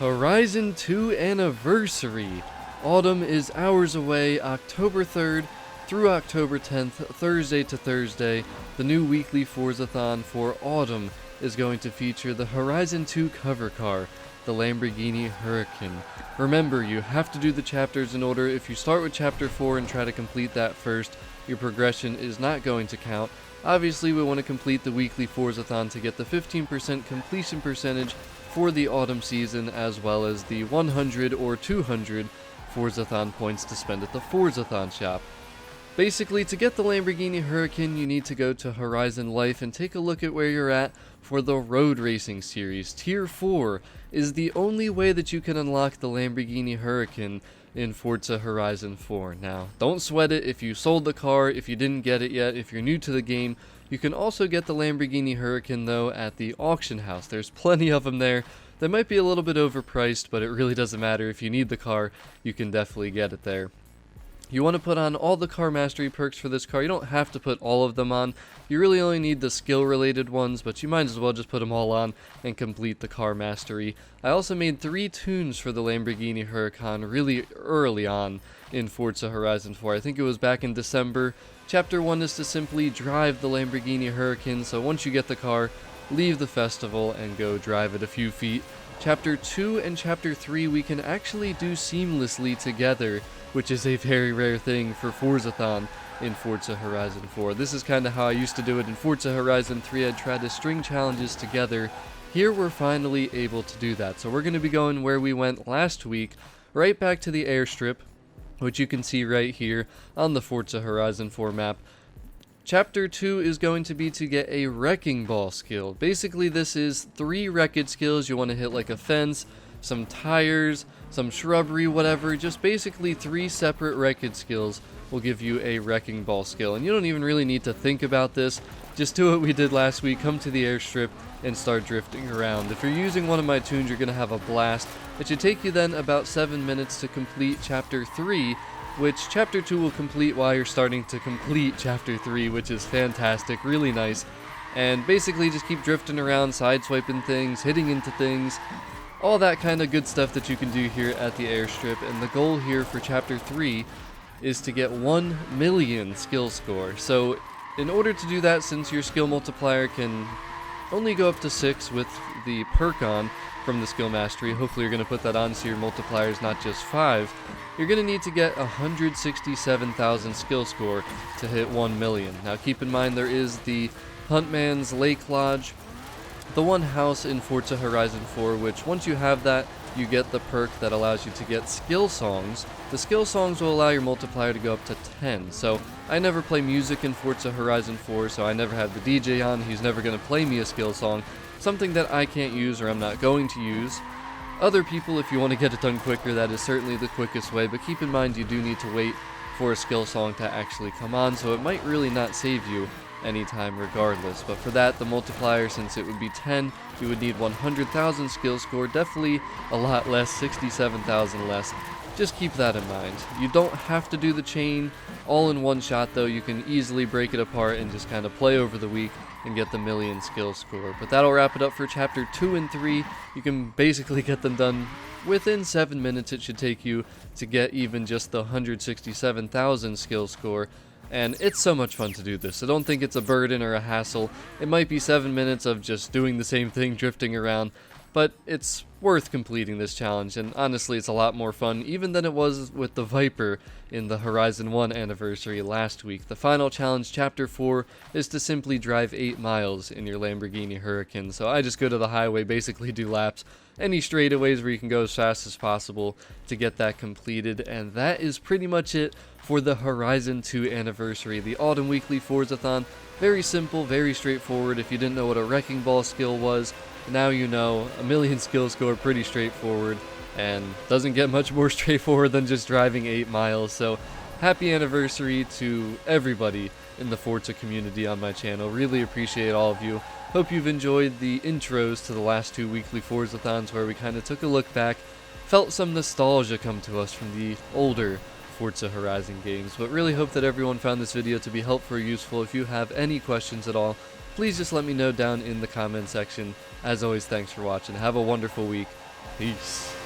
Horizon 2 Anniversary. Autumn is hours away, October 3rd through October 10th, Thursday to Thursday. The new Weekly Forzathon for Autumn is going to feature the Horizon 2 cover car, the Lamborghini Huracan. Remember, you have to do the chapters in order. If you start with Chapter 4 and try to complete that first, your progression is not going to count. Obviously, we want to complete the Weekly Forzathon to get the 15% completion percentage for the autumn season, as well as the 100 or 200 Forzathon points to spend at the Forzathon shop. Basically, to get the Lamborghini Huracan, you need to go to Horizon Life and take a look at where you're at for the Road Racing Series. Tier 4 is the only way that you can unlock the Lamborghini Huracan in Forza Horizon 4. Now, don't sweat it if you sold the car, if you didn't get it yet, if you're new to the game. You can also get the Lamborghini Huracan, though, at the auction house. There's plenty of them there. They might be a little bit overpriced, but it really doesn't matter. If you need the car, you can definitely get it there. You want to put on all the car mastery perks for this car. You don't have to put all of them on. You really only need the skill related ones, but you might as well just put them all on and complete the car mastery. I also made 3 tunes for the Lamborghini Huracan really early on in Forza Horizon 4. I think it was back in December. Chapter 1 is to simply drive the Lamborghini Huracan, so once you get the car, leave the festival and go drive it a few feet. Chapter 2 and Chapter 3 we can actually do seamlessly together, which is a very rare thing for Forzathon in Forza Horizon 4. This is kind of how I used to do it in Forza Horizon 3. I'd try to string challenges together. Here we're finally able to do that. So we're going to be going where we went last week, right back to the airstrip, which you can see right here on the Forza Horizon 4 map. Chapter 2 is going to be to get a Wrecking Ball skill. Basically, this is 3 wreckage skills. You want to hit like a fence, some tires, some shrubbery, whatever. Just basically 3 separate wreckage skills will give you a Wrecking Ball skill. And you don't even really need to think about this. Just do what we did last week. Come to the airstrip and start drifting around. If you're using one of my tunes, you're going to have a blast. It should take you then about 7 minutes to complete Chapter 3, which Chapter 2 will complete while you're starting to complete Chapter 3, which is fantastic, really nice. And basically just keep drifting around, sideswiping things, hitting into things, all that kind of good stuff that you can do here at the airstrip. And the goal here for Chapter 3 is to get 1 million skill score. So in order to do that, since your skill multiplier can only go up to 6 with the perk on from the skill mastery, hopefully you're going to put that on so your multiplier is not just 5, you're going to need to get 167,000 skill score to hit 1 million. Now keep in mind there is the Huntman's Lake Lodge, the one house in Forza Horizon 4, which once you have that, you get the perk that allows you to get skill songs. The skill songs will allow your multiplier to go up to 10. So I never play music in Forza Horizon 4, so I never have the DJ on. He's never going to play me a skill song, something that I can't use or I'm not going to use. Other people, if you want to get it done quicker, that is certainly the quickest way, but keep in mind you do need to wait for a skill song to actually come on, so it might really not save you anytime regardless. But for that, the multiplier, since it would be 10, you would need 100,000 skill score, definitely a lot less, 67,000 less. Just keep that in mind. You don't have to do the chain all in one shot though. You can easily break it apart and just kind of play over the week and get the million skill score. But that'll wrap it up for Chapter 2 and 3. You can basically get them done within 7 minutes. It should take you to get even just the 167,000 skill score. And it's so much fun to do this, so don't think it's a burden or a hassle. It might be 7 minutes of just doing the same thing, drifting around, but it's worth completing this challenge, and honestly it's a lot more fun even than it was with the Viper in the Horizon 1 anniversary last week. The final challenge, Chapter 4, is to simply drive 8 miles in your Lamborghini Huracan. So I just go to the highway, basically do laps, any straightaways where you can go as fast as possible to get that completed. And that is pretty much it for the Horizon 2 anniversary, the Autumn Weekly Forzathon. Very simple, very straightforward. If you didn't know what a Wrecking Ball skill was, now you know. A million skill score, pretty straightforward, and doesn't get much more straightforward than just driving 8 miles. So happy anniversary to everybody in the Forza community on my channel. Really appreciate all of you. Hope you've enjoyed the intros to the last 2 Weekly Forzathons where we kind of took a look back, felt some nostalgia come to us from the older Forza Horizon games, but really hope that everyone found this video to be helpful or useful. If you have any questions at all, please just let me know down in the comment section. As always, thanks for watching. Have a wonderful week, Peace.